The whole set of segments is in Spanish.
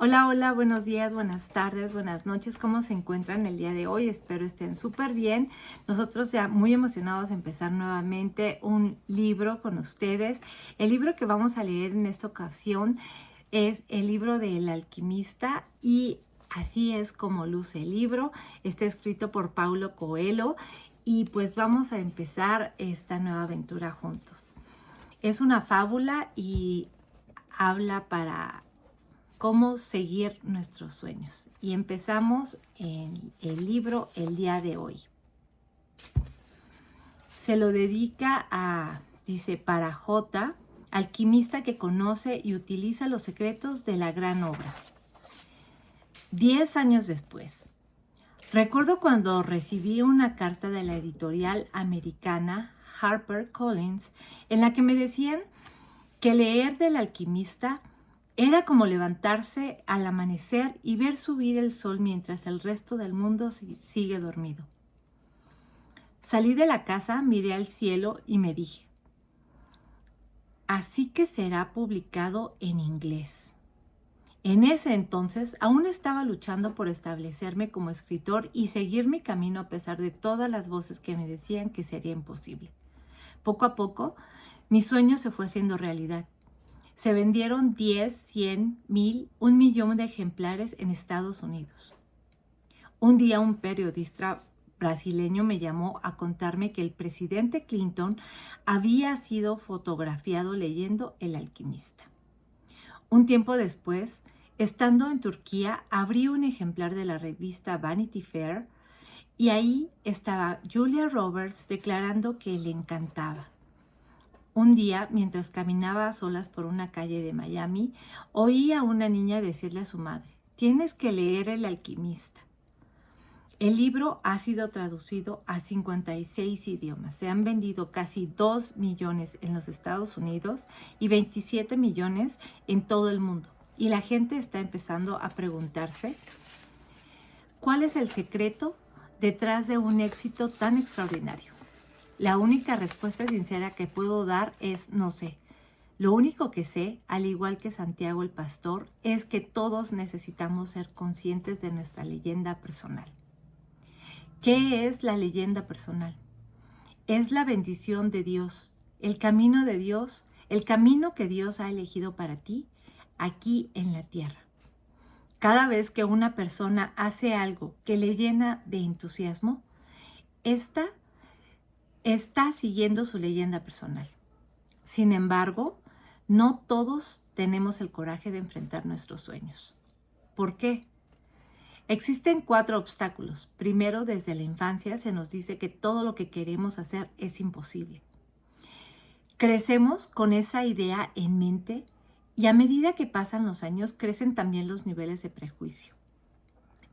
Hola, hola, buenos días, buenas tardes, buenas noches. ¿Cómo se encuentran el día de hoy? Espero estén súper bien. Nosotros ya muy emocionados de empezar nuevamente un libro con ustedes. El libro que vamos a leer en esta ocasión es el libro del alquimista y así es como luce el libro. Está escrito por Paulo Coelho y pues vamos a empezar esta nueva aventura juntos. Es una fábula y habla para cómo seguir nuestros sueños. Y empezamos en el libro el día de hoy. Se lo dedica dice, para J, alquimista que conoce y utiliza los secretos de la gran obra. 10 años después. Recuerdo cuando recibí una carta de la editorial americana HarperCollins en la que me decían que leer del alquimista era como levantarse al amanecer y ver subir el sol mientras el resto del mundo sigue dormido. Salí de la casa, miré al cielo y me dije, así que será publicado en inglés. En ese entonces aún estaba luchando por establecerme como escritor y seguir mi camino a pesar de todas las voces que me decían que sería imposible. Poco a poco, mi sueño se fue haciendo realidad. Se vendieron 10, 100, 1000, 1 millón de ejemplares en Estados Unidos. Un día un periodista brasileño me llamó a contarme que el presidente Clinton había sido fotografiado leyendo El alquimista. Un tiempo después, estando en Turquía, abrí un ejemplar de la revista Vanity Fair y ahí estaba Julia Roberts declarando que le encantaba. Un día, mientras caminaba a solas por una calle de Miami, oí a una niña decirle a su madre, tienes que leer El alquimista. El libro ha sido traducido a 56 idiomas. Se han vendido casi 2 millones en los Estados Unidos y 27 millones en todo el mundo. Y la gente está empezando a preguntarse, ¿cuál es el secreto detrás de un éxito tan extraordinario? La única respuesta sincera que puedo dar es no sé. Lo único que sé, al igual que Santiago el Pastor, es que todos necesitamos ser conscientes de nuestra leyenda personal. ¿Qué es la leyenda personal? Es la bendición de Dios, el camino de Dios, el camino que Dios ha elegido para ti aquí en la tierra. Cada vez que una persona hace algo que le llena de entusiasmo, esta está siguiendo su leyenda personal. Sin embargo, no todos tenemos el coraje de enfrentar nuestros sueños. ¿Por qué? Existen 4 obstáculos. Primero, desde la infancia se nos dice que todo lo que queremos hacer es imposible. Crecemos con esa idea en mente y a medida que pasan los años crecen también los niveles de prejuicio,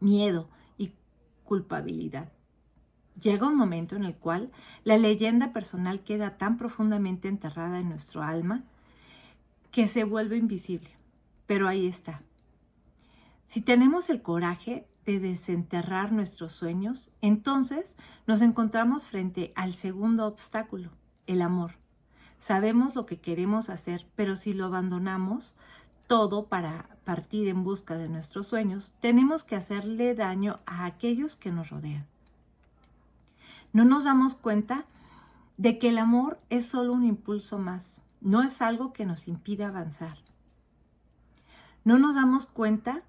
miedo y culpabilidad. Llega un momento en el cual la leyenda personal queda tan profundamente enterrada en nuestro alma que se vuelve invisible. Pero ahí está. Si tenemos el coraje de desenterrar nuestros sueños, entonces nos encontramos frente al segundo obstáculo, el amor. Sabemos lo que queremos hacer, pero si lo abandonamos todo para partir en busca de nuestros sueños, tenemos que hacerle daño a aquellos que nos rodean. No nos damos cuenta de que el amor es solo un impulso más, no es algo que nos impida avanzar. No nos damos cuenta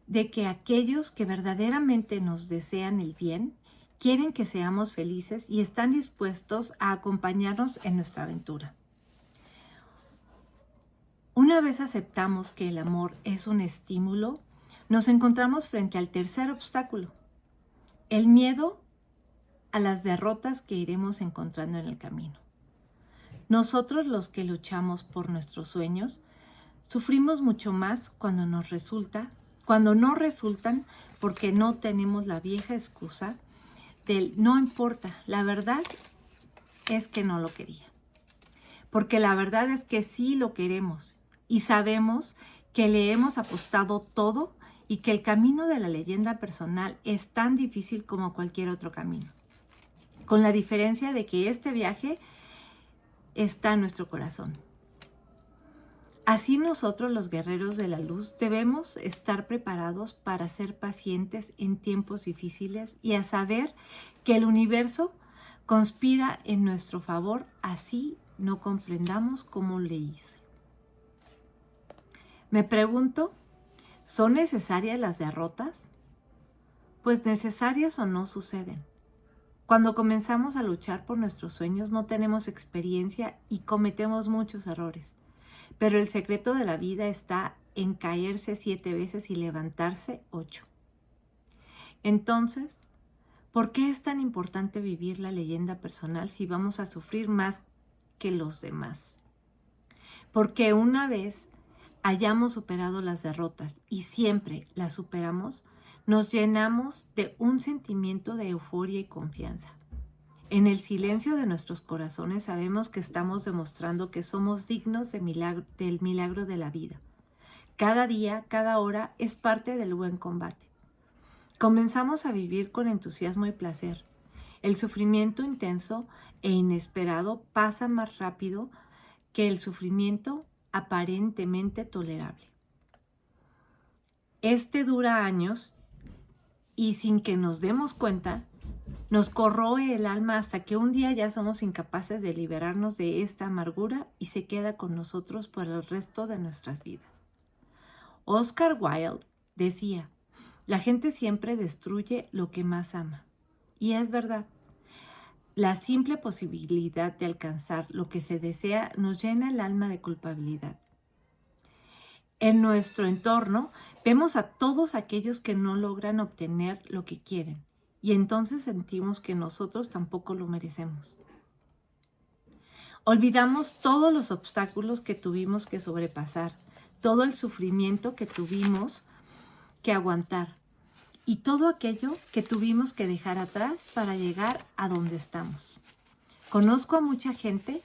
de que aquellos que verdaderamente nos desean el bien, quieren que seamos felices y están dispuestos a acompañarnos en nuestra aventura. Una vez aceptamos que el amor es un estímulo, nos encontramos frente al tercer obstáculo, el miedo a las derrotas que iremos encontrando en el camino. Nosotros, los que luchamos por nuestros sueños, sufrimos mucho más cuando no resultan porque no tenemos la vieja excusa del no importa, la verdad es que no lo quería. Porque la verdad es que sí lo queremos y sabemos que le hemos apostado todo y que el camino de la leyenda personal es tan difícil como cualquier otro camino. Con la diferencia de que este viaje está en nuestro corazón. Así nosotros, los guerreros de la luz, debemos estar preparados para ser pacientes en tiempos difíciles y a saber que el universo conspira en nuestro favor, así no comprendamos cómo le hice. Me pregunto, ¿son necesarias las derrotas? Pues necesarias o no suceden. Cuando comenzamos a luchar por nuestros sueños no tenemos experiencia y cometemos muchos errores. Pero el secreto de la vida está en caerse 7 veces y levantarse 8. Entonces, ¿por qué es tan importante vivir la leyenda personal si vamos a sufrir más que los demás? Porque una vez hayamos superado las derrotas y siempre las superamos, nos llenamos de un sentimiento de euforia y confianza. En el silencio de nuestros corazones sabemos que estamos demostrando que somos dignos del milagro de la vida. Cada día, cada hora es parte del buen combate. Comenzamos a vivir con entusiasmo y placer. El sufrimiento intenso e inesperado pasa más rápido que el sufrimiento aparentemente tolerable. Este dura años y sin que nos demos cuenta, nos corroe el alma hasta que un día ya somos incapaces de liberarnos de esta amargura y se queda con nosotros por el resto de nuestras vidas. Oscar Wilde decía, la gente siempre destruye lo que más ama. Y es verdad. La simple posibilidad de alcanzar lo que se desea nos llena el alma de culpabilidad. En nuestro entorno vemos a todos aquellos que no logran obtener lo que quieren. Y entonces sentimos que nosotros tampoco lo merecemos. Olvidamos todos los obstáculos que tuvimos que sobrepasar, todo el sufrimiento que tuvimos que aguantar y todo aquello que tuvimos que dejar atrás para llegar a donde estamos. Conozco a mucha gente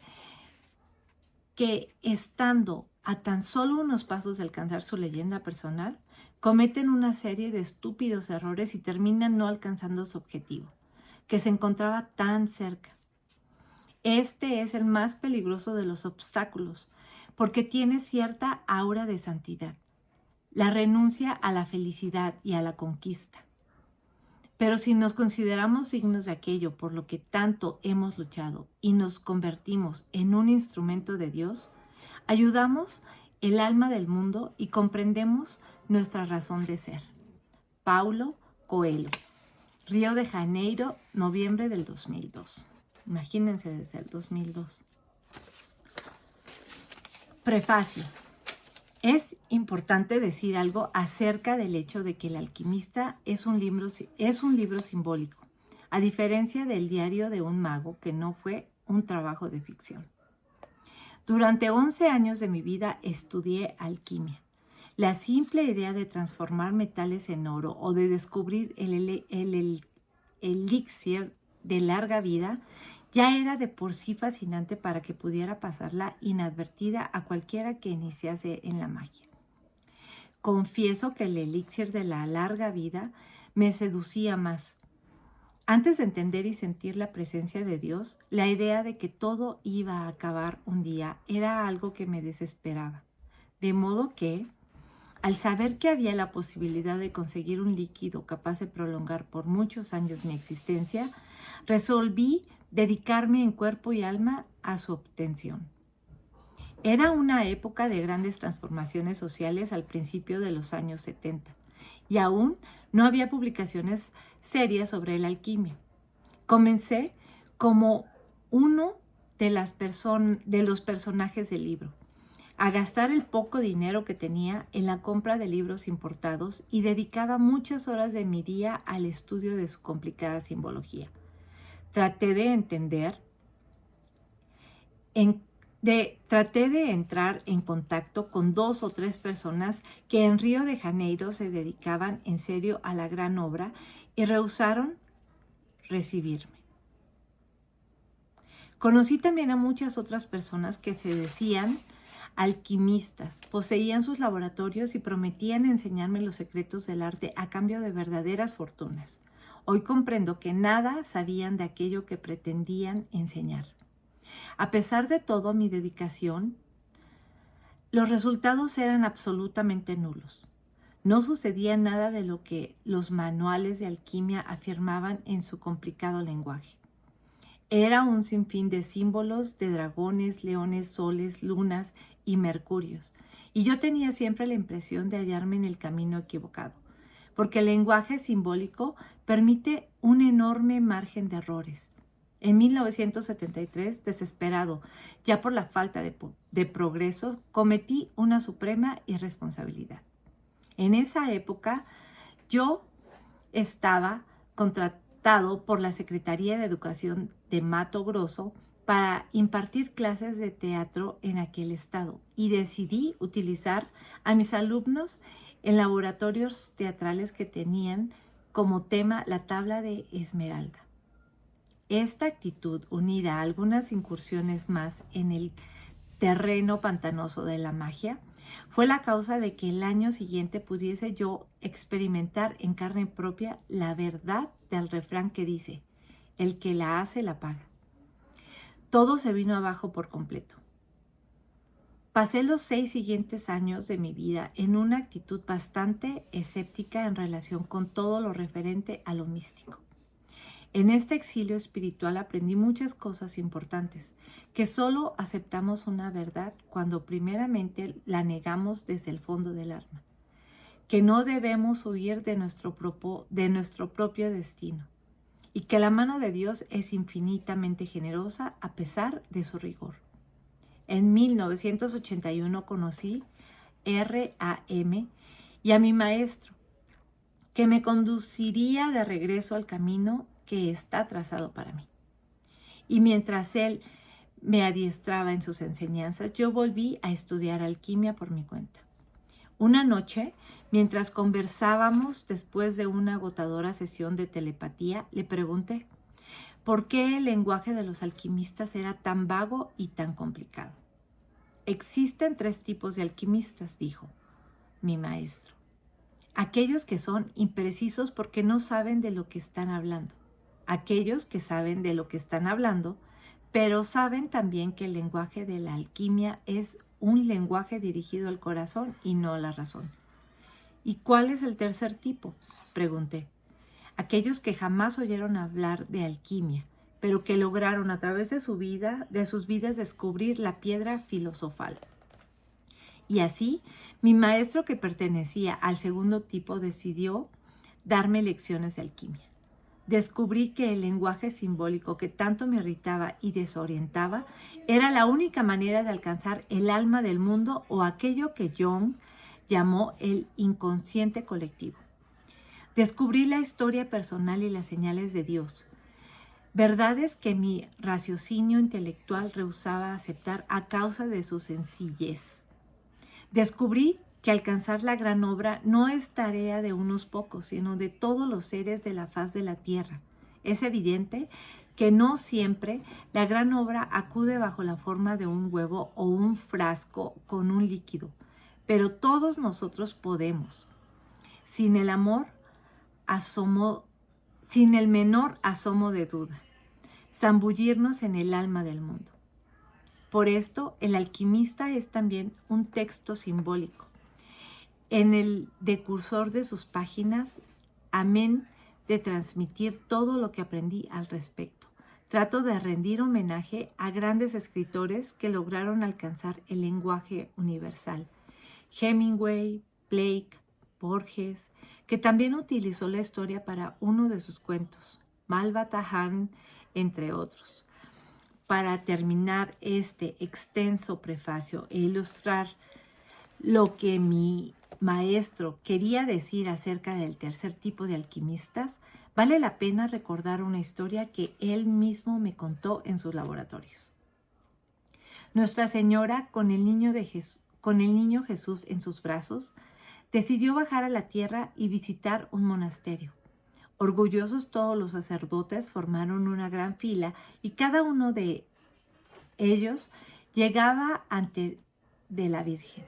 que estando a tan solo unos pasos de alcanzar su leyenda personal, cometen una serie de estúpidos errores y terminan no alcanzando su objetivo, que se encontraba tan cerca. Este es el más peligroso de los obstáculos, porque tiene cierta aura de santidad, la renuncia a la felicidad y a la conquista. Pero si nos consideramos dignos de aquello por lo que tanto hemos luchado y nos convertimos en un instrumento de Dios, ayudamos el alma del mundo y comprendemos nuestra razón de ser. Paulo Coelho, Río de Janeiro, noviembre del 2002. Imagínense desde el 2002. Prefacio. Es importante decir algo acerca del hecho de que El alquimista es un libro simbólico, a diferencia del diario de un mago que no fue un trabajo de ficción. Durante 11 años de mi vida estudié alquimia. La simple idea de transformar metales en oro o de descubrir el elixir de larga vida ya era de por sí fascinante para que pudiera pasarla inadvertida a cualquiera que iniciase en la magia. Confieso que el elixir de la larga vida me seducía más. Antes de entender y sentir la presencia de Dios, la idea de que todo iba a acabar un día era algo que me desesperaba. De modo que, al saber que había la posibilidad de conseguir un líquido capaz de prolongar por muchos años mi existencia, resolví dedicarme en cuerpo y alma a su obtención. Era una época de grandes transformaciones sociales al principio de los años 70 y aún no había publicaciones serias sobre la alquimia. Comencé como uno de los personajes del libro, a gastar el poco dinero que tenía en la compra de libros importados y dedicaba muchas horas de mi día al estudio de su complicada simbología. Traté de entrar en contacto con 2 o 3 personas que en Río de Janeiro se dedicaban en serio a la gran obra y rehusaron recibirme. Conocí también a muchas otras personas que se decían alquimistas, poseían sus laboratorios y prometían enseñarme los secretos del arte a cambio de verdaderas fortunas. Hoy comprendo que nada sabían de aquello que pretendían enseñar. A pesar de todo mi dedicación, Los resultados eran absolutamente nulos. No sucedía nada de lo que los manuales de alquimia afirmaban en su complicado lenguaje. Era un sinfín de símbolos de dragones, leones, soles, lunas y mercurios, y yo tenía siempre la impresión de hallarme en el camino equivocado, porque el lenguaje simbólico permite un enorme margen de errores. En 1973, desesperado ya por la falta de progreso, cometí una suprema irresponsabilidad. En esa época, yo estaba contratado por la Secretaría de Educación de Mato Grosso para impartir clases de teatro en aquel estado y decidí utilizar a mis alumnos en laboratorios teatrales que tenían como tema la tabla de Esmeralda. Esta actitud, unida a algunas incursiones más en el terreno pantanoso de la magia, fue la causa de que el año siguiente pudiese yo experimentar en carne propia la verdad del refrán que dice: el que la hace la paga. Todo se vino abajo por completo. Pasé los 6 siguientes años de mi vida en una actitud bastante escéptica en relación con todo lo referente a lo místico. En este exilio espiritual aprendí muchas cosas importantes, que solo aceptamos una verdad cuando primeramente la negamos desde el fondo del alma, que no debemos huir de nuestro propio destino, y que la mano de Dios es infinitamente generosa a pesar de su rigor. En 1981 conocí RAM y a mi maestro, que me conduciría de regreso al camino que está trazado para mí. Y mientras él me adiestraba en sus enseñanzas, yo volví a estudiar alquimia por mi cuenta. Una noche, mientras conversábamos después de una agotadora sesión de telepatía, le pregunté por qué el lenguaje de los alquimistas era tan vago y tan complicado. Existen 3 tipos de alquimistas, dijo mi maestro. Aquellos que son imprecisos porque no saben de lo que están hablando. Aquellos que saben de lo que están hablando, pero saben también que el lenguaje de la alquimia es un lenguaje dirigido al corazón y no a la razón. ¿Y cuál es el tercer tipo?, pregunté. Aquellos que jamás oyeron hablar de alquimia, pero que lograron a través de sus vidas descubrir la piedra filosofal. Y así, mi maestro, que pertenecía al segundo tipo, decidió darme lecciones de alquimia. Descubrí que el lenguaje simbólico que tanto me irritaba y desorientaba era la única manera de alcanzar el alma del mundo, o aquello que Jung llamó el inconsciente colectivo. Descubrí la historia personal y las señales de Dios, verdades que mi raciocinio intelectual rehusaba aceptar a causa de su sencillez. Descubrí que alcanzar la gran obra no es tarea de unos pocos, sino de todos los seres de la faz de la tierra. Es evidente que no siempre la gran obra acude bajo la forma de un huevo o un frasco con un líquido, pero todos nosotros podemos, sin el menor asomo de duda, zambullirnos en el alma del mundo. Por esto, el alquimista es también un texto simbólico. En el decursor de sus páginas, amén de transmitir todo lo que aprendí al respecto, trato de rendir homenaje a grandes escritores que lograron alcanzar el lenguaje universal. Hemingway, Blake, Borges, que también utilizó la historia para uno de sus cuentos, Malva Tahan, entre otros. Para terminar este extenso prefacio e ilustrar lo que mi maestro quería decir acerca del tercer tipo de alquimistas, vale la pena recordar una historia que él mismo me contó en sus laboratorios. Nuestra Señora, con el niño Jesús en sus brazos, decidió bajar a la tierra y visitar un monasterio. Orgullosos, todos los sacerdotes formaron una gran fila y cada uno de ellos llegaba ante de la Virgen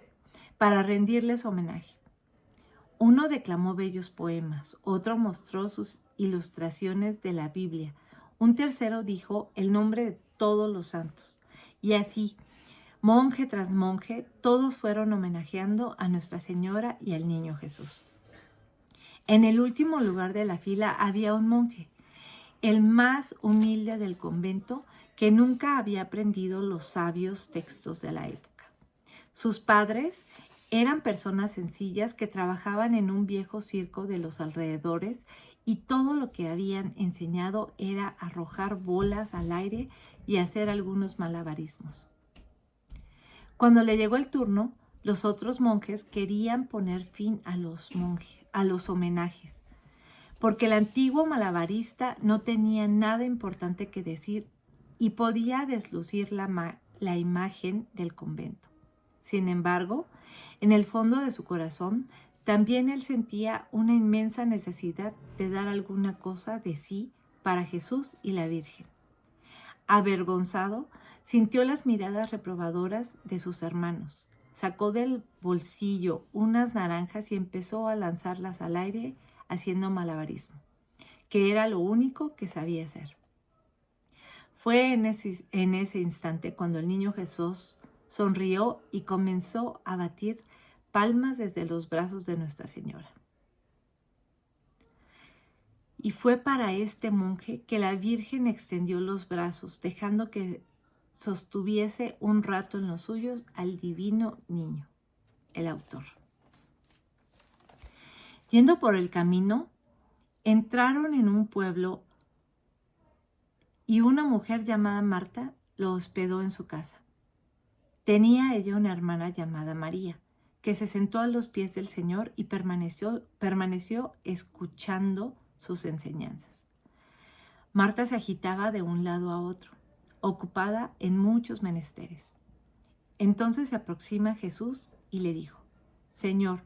para rendirles homenaje. Uno declamó bellos poemas, otro mostró sus ilustraciones de la Biblia, un tercero dijo el nombre de todos los santos. Y así, Monje tras monje, todos fueron homenajeando a Nuestra Señora y al Niño Jesús. En el último lugar de la fila había un monje, el más humilde del convento, que nunca había aprendido los sabios textos de la época. Sus padres eran personas sencillas que trabajaban en un viejo circo de los alrededores y todo lo que habían enseñado era arrojar bolas al aire y hacer algunos malabarismos. Cuando le llegó el turno, los otros monjes querían poner fin a los homenajes, porque el antiguo malabarista no tenía nada importante que decir y podía deslucir la imagen del convento. Sin embargo, en el fondo de su corazón, también él sentía una inmensa necesidad de dar alguna cosa de sí para Jesús y la Virgen. Avergonzado, sintió las miradas reprobadoras de sus hermanos. Sacó del bolsillo unas naranjas y empezó a lanzarlas al aire haciendo malabarismo, que era lo único que sabía hacer. Fue en ese instante cuando el Niño Jesús sonrió y comenzó a batir palmas desde los brazos de Nuestra Señora. Y fue para este monje que la Virgen extendió los brazos, dejando que sostuviese un rato en los suyos al divino niño, el autor. Yendo por el camino, entraron en un pueblo y una mujer llamada Marta lo hospedó en su casa. Tenía ella una hermana llamada María, que se sentó a los pies del Señor y permaneció escuchando sus enseñanzas. Marta se agitaba de un lado a otro, ocupada en muchos menesteres. Entonces se aproxima a Jesús y le dijo: Señor,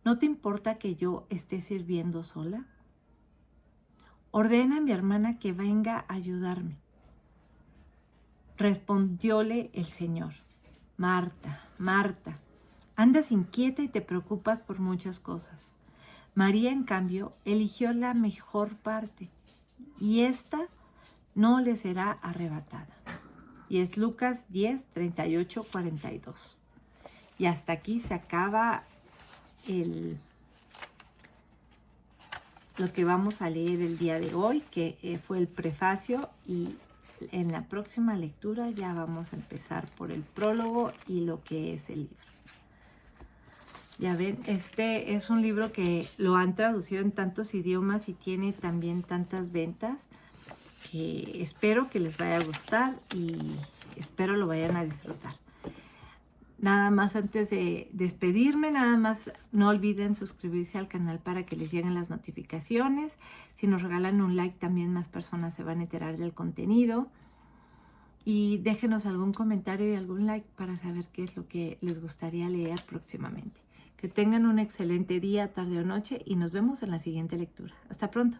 ¿no te importa que yo esté sirviendo sola? Ordena a mi hermana que venga a ayudarme. Respondióle el Señor: Marta, Marta, andas inquieta y te preocupas por muchas cosas. María, en cambio, eligió la mejor parte, y ésta no le será arrebatada. Y es Lucas 10, 38, 42. Y hasta aquí se acaba lo que vamos a leer el día de hoy, que fue el prefacio, y en la próxima lectura ya vamos a empezar por el prólogo y lo que es el libro. Ya ven, este es un libro que lo han traducido en tantos idiomas y tiene también tantas ventas que espero que les vaya a gustar y espero lo vayan a disfrutar. Nada más antes de despedirme, nada más no olviden suscribirse al canal para que les lleguen las notificaciones. Si nos regalan un like, también más personas se van a enterar del contenido. Y déjenos algún comentario y algún like para saber qué es lo que les gustaría leer próximamente. Que tengan un excelente día, tarde o noche y nos vemos en la siguiente lectura. Hasta pronto.